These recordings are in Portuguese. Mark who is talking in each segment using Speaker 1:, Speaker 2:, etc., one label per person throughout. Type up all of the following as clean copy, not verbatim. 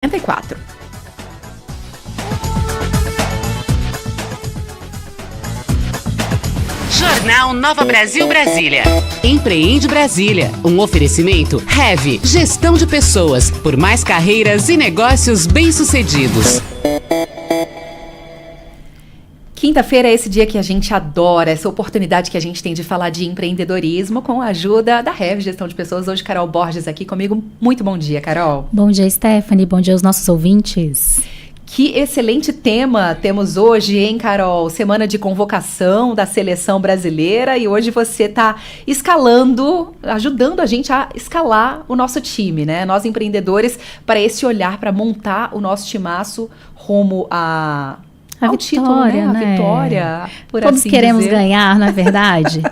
Speaker 1: 94.
Speaker 2: Jornal Nova Brasil Brasília.
Speaker 3: Empreende Brasília. Um oferecimento Heavy, gestão de pessoas, por mais carreiras e negócios bem-sucedidos.
Speaker 1: Quinta-feira é esse dia que a gente adora, essa oportunidade que a gente tem de falar de empreendedorismo com a ajuda da Heavy, gestão de pessoas. Hoje, Carol Borges aqui comigo. Muito bom dia, Carol.
Speaker 4: Bom dia, Stephanie. Bom dia aos nossos ouvintes.
Speaker 1: Que excelente tema temos hoje, hein, Carol? Semana de convocação da seleção brasileira e hoje você está escalando, ajudando a gente a escalar o nosso time, né? Nós empreendedores, para esse olhar, para montar o nosso timaço rumo ao
Speaker 4: vitória,
Speaker 1: título, né? A
Speaker 4: né?
Speaker 1: vitória, por
Speaker 4: Todos
Speaker 1: assim
Speaker 4: queremos
Speaker 1: dizer.
Speaker 4: ganhar, não é verdade?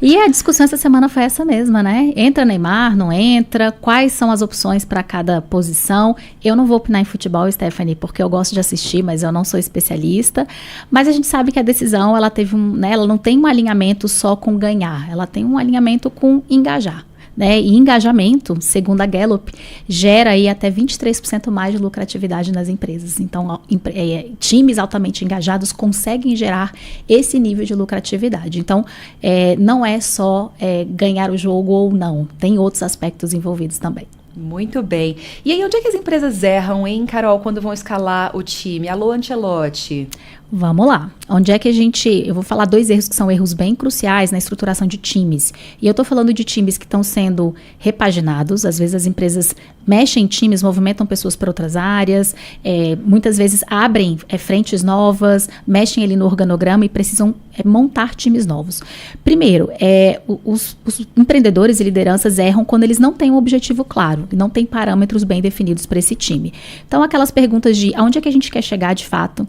Speaker 4: E a discussão essa semana foi essa mesma, né? Entra Neymar, não entra? Quais são as opções para cada posição? Eu não vou opinar em futebol, Stephanie, porque eu gosto de assistir, mas eu não sou especialista. Mas a gente sabe que a decisão, ela teve ela não tem um alinhamento só com ganhar, ela tem um alinhamento com engajar. Né? E engajamento, segundo a Gallup, gera aí até 23% mais de lucratividade nas empresas. Então, times altamente engajados conseguem gerar esse nível de lucratividade. Então, não é só ganhar o jogo ou não, tem outros aspectos envolvidos também.
Speaker 1: Muito bem. E aí, onde é que as empresas erram, hein, Carol, quando vão escalar o time? Alô, Ancelotti.
Speaker 4: Vamos lá. Onde é que eu vou falar 2 erros que são erros bem cruciais na estruturação de times. E eu estou falando de times que estão sendo repaginados. Às vezes as empresas mexem em times, movimentam pessoas para outras áreas, muitas vezes abrem frentes novas, mexem ali no organograma e precisam montar times novos. Primeiro, os empreendedores e lideranças erram quando eles não têm um objetivo claro, e não têm parâmetros bem definidos para esse time. Então, aquelas perguntas de aonde é que a gente quer chegar de fato,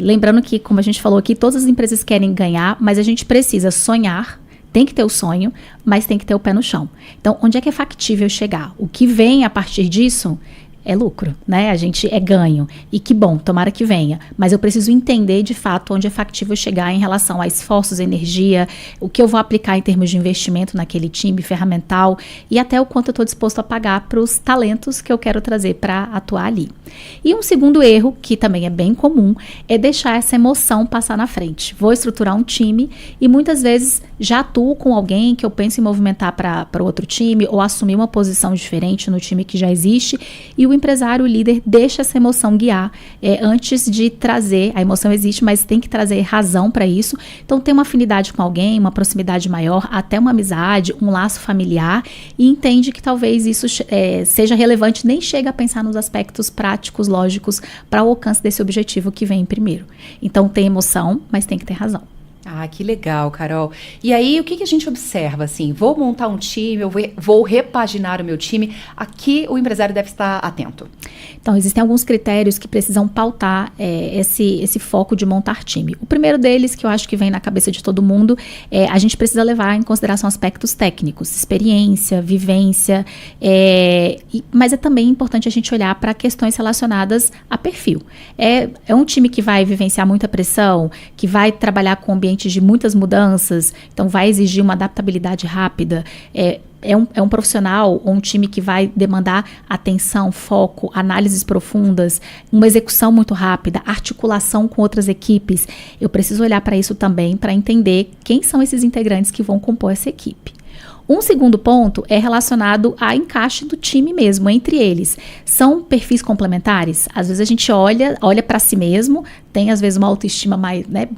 Speaker 4: lembrando que, como a gente falou aqui, todas as empresas querem ganhar, mas a gente precisa sonhar, tem que ter o sonho, mas tem que ter o pé no chão. Então, onde é que é factível chegar? O que vem a partir disso é lucro, né? A gente ganho. E que bom, tomara que venha. Mas eu preciso entender, de fato, onde é factível chegar em relação a esforços, energia, o que eu vou aplicar em termos de investimento naquele time, ferramental, e até o quanto eu estou disposto a pagar para os talentos que eu quero trazer para atuar ali. E um segundo erro, que também é bem comum, é deixar essa emoção passar na frente. Vou estruturar um time e muitas vezes já atuo com alguém que eu penso em movimentar para outro time ou assumir uma posição diferente no time que já existe, e o empresário, o líder, deixa essa emoção guiar antes de trazer, a emoção existe, mas tem que trazer razão para isso. Então tem uma afinidade com alguém, uma proximidade maior, até uma amizade, um laço familiar, e entende que talvez isso seja relevante, nem chega a pensar nos aspectos práticos, lógicos, para o alcance desse objetivo que vem primeiro. Então tem emoção, mas tem que ter razão.
Speaker 1: Ah, que legal, Carol. E aí, o que a gente observa, assim? Vou montar um time, eu vou repaginar o meu time. Aqui, o empresário deve estar atento.
Speaker 4: Então, existem alguns critérios que precisam pautar esse foco de montar time. O primeiro deles, que eu acho que vem na cabeça de todo mundo, a gente precisa levar em consideração aspectos técnicos, experiência, vivência, mas é também importante a gente olhar para questões relacionadas a perfil. É um time que vai vivenciar muita pressão, que vai trabalhar com ambientes de muitas mudanças, então vai exigir uma adaptabilidade rápida, é um profissional ou um time que vai demandar atenção, foco, análises profundas, uma execução muito rápida, articulação com outras equipes. Eu preciso olhar para isso também para entender quem são esses integrantes que vão compor essa equipe. Um segundo ponto é relacionado ao encaixe do time mesmo, entre eles. São perfis complementares? Às vezes a gente olha para si mesmo, tem às vezes uma autoestima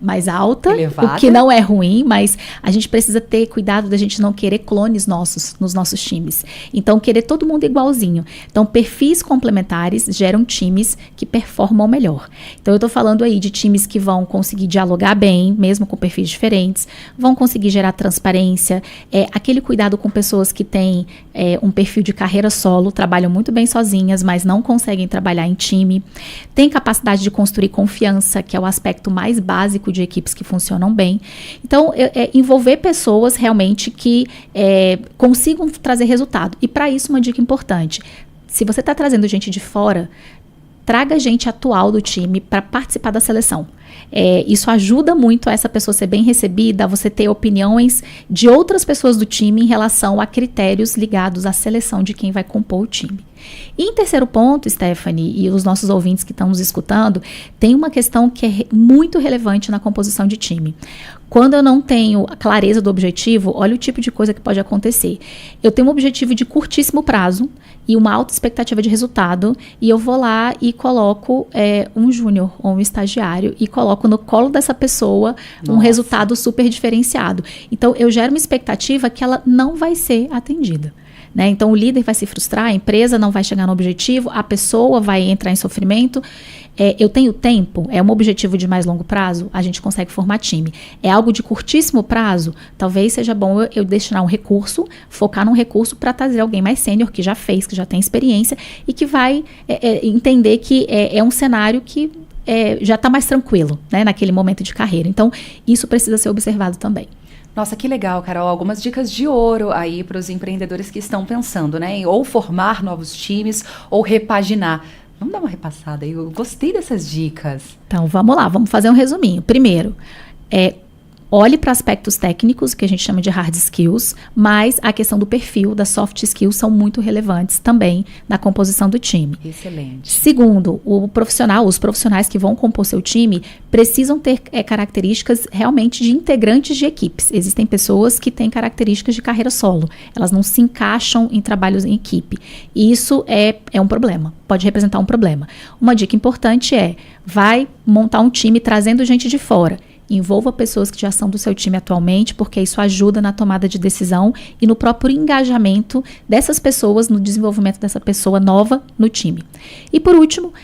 Speaker 4: mais alta, elevada, o que não é ruim, mas a gente precisa ter cuidado da gente não querer clones nos nossos times. Então, querer todo mundo igualzinho. Então, perfis complementares geram times que performam melhor. Então, eu estou falando aí de times que vão conseguir dialogar bem, mesmo com perfis diferentes, vão conseguir gerar transparência, aquele cuidado com pessoas que têm um perfil de carreira solo, trabalham muito bem sozinhas, mas não conseguem trabalhar em time, tem capacidade de construir confiança, que é o aspecto mais básico de equipes que funcionam bem. Então, envolver pessoas realmente que consigam trazer resultado. E para isso, uma dica importante: se você está trazendo gente de fora, traga gente atual do time para participar da seleção. Isso ajuda muito a essa pessoa ser bem recebida, a você ter opiniões de outras pessoas do time em relação a critérios ligados à seleção de quem vai compor o time. E em terceiro ponto, Stephanie, e os nossos ouvintes que estão nos escutando, tem uma questão que é muito relevante na composição de time. Quando eu não tenho a clareza do objetivo, olha o tipo de coisa que pode acontecer. Eu tenho um objetivo de curtíssimo prazo e uma alta expectativa de resultado, e eu vou lá e coloco um júnior ou um estagiário e coloco no colo dessa pessoa um resultado super diferenciado. Então, eu gero uma expectativa que ela não vai ser atendida. Né? Então, o líder vai se frustrar, a empresa não vai chegar no objetivo, a pessoa vai entrar em sofrimento. Eu tenho tempo? É um objetivo de mais longo prazo? A gente consegue formar time. É algo de curtíssimo prazo? Talvez seja bom eu destinar um recurso, focar num recurso para trazer alguém mais sênior, que já fez, que já tem experiência e que vai entender que é um cenário que já está mais tranquilo, né, naquele momento de carreira. Então, isso precisa ser observado também.
Speaker 1: Nossa, que legal, Carol. Algumas dicas de ouro aí para os empreendedores que estão pensando, né, em ou formar novos times ou repaginar. Vamos dar uma repassada aí, eu gostei dessas dicas.
Speaker 4: Então, vamos lá, vamos fazer um resuminho. Primeiro, olhe para aspectos técnicos, que a gente chama de hard skills, mas a questão do perfil, das soft skills, são muito relevantes também na composição do time.
Speaker 1: Excelente.
Speaker 4: Segundo, os profissionais que vão compor seu time precisam ter características realmente de integrantes de equipes. Existem pessoas que têm características de carreira solo, elas não se encaixam em trabalhos em equipe. E isso é um problema, pode representar um problema. Uma dica importante vai montar um time trazendo gente de fora. Envolva pessoas que já são do seu time atualmente, porque isso ajuda na tomada de decisão e no próprio engajamento dessas pessoas, no desenvolvimento dessa pessoa nova no time. E por último,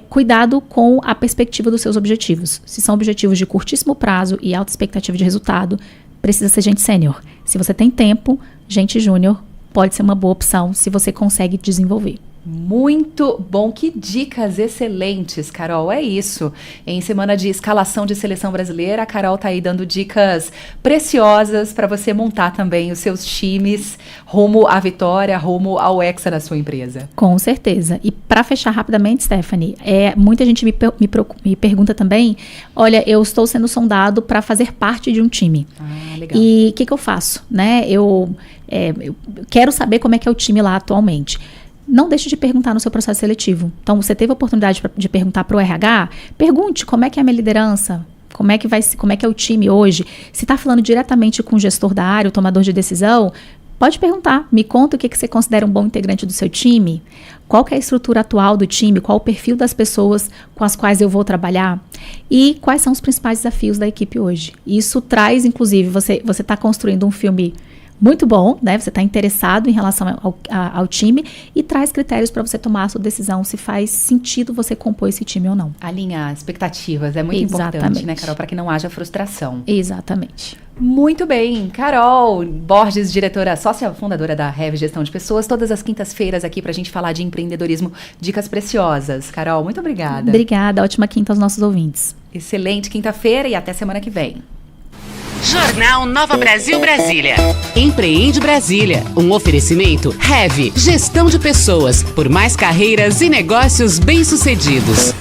Speaker 4: cuidado com a perspectiva dos seus objetivos. Se são objetivos de curtíssimo prazo e alta expectativa de resultado, precisa ser gente sênior. Se você tem tempo, gente júnior pode ser uma boa opção se você consegue desenvolver.
Speaker 1: Muito bom, que dicas excelentes, Carol, é isso. Em semana de escalação de seleção brasileira, a Carol tá aí dando dicas preciosas para você montar também os seus times rumo à vitória, rumo ao Hexa da sua empresa.
Speaker 4: Com certeza. E para fechar rapidamente, Stephanie, muita gente me pergunta também, olha, eu estou sendo sondado para fazer parte de um time.
Speaker 1: Ah, legal.
Speaker 4: E o que eu faço? Né? Eu quero saber como é que é o time lá atualmente. Não deixe de perguntar no seu processo seletivo. Então, você teve a oportunidade de perguntar para o RH? Pergunte como é que é a minha liderança, como é que é o time hoje. Se está falando diretamente com o gestor da área, o tomador de decisão, pode perguntar. Me conta o que você considera um bom integrante do seu time. Qual que é a estrutura atual do time? Qual o perfil das pessoas com as quais eu vou trabalhar? E quais são os principais desafios da equipe hoje? Isso traz, inclusive, você está construindo um filme muito bom, né? Você está interessado em relação ao time e traz critérios para você tomar a sua decisão se faz sentido você compor esse time ou não.
Speaker 1: Alinhar expectativas é muito importante, né, Carol, para que não haja frustração.
Speaker 4: Exatamente.
Speaker 1: Muito bem, Carol Borges, diretora, sócia fundadora da Heavy Gestão de Pessoas, todas as quintas-feiras aqui para a gente falar de empreendedorismo, dicas preciosas. Carol, muito obrigada.
Speaker 4: Obrigada, ótima quinta aos nossos ouvintes.
Speaker 1: Excelente quinta-feira e até semana que vem.
Speaker 2: Jornal Nova Brasil Brasília.
Speaker 3: Empreende Brasília, um oferecimento Heavy, gestão de pessoas, por mais carreiras e negócios bem-sucedidos.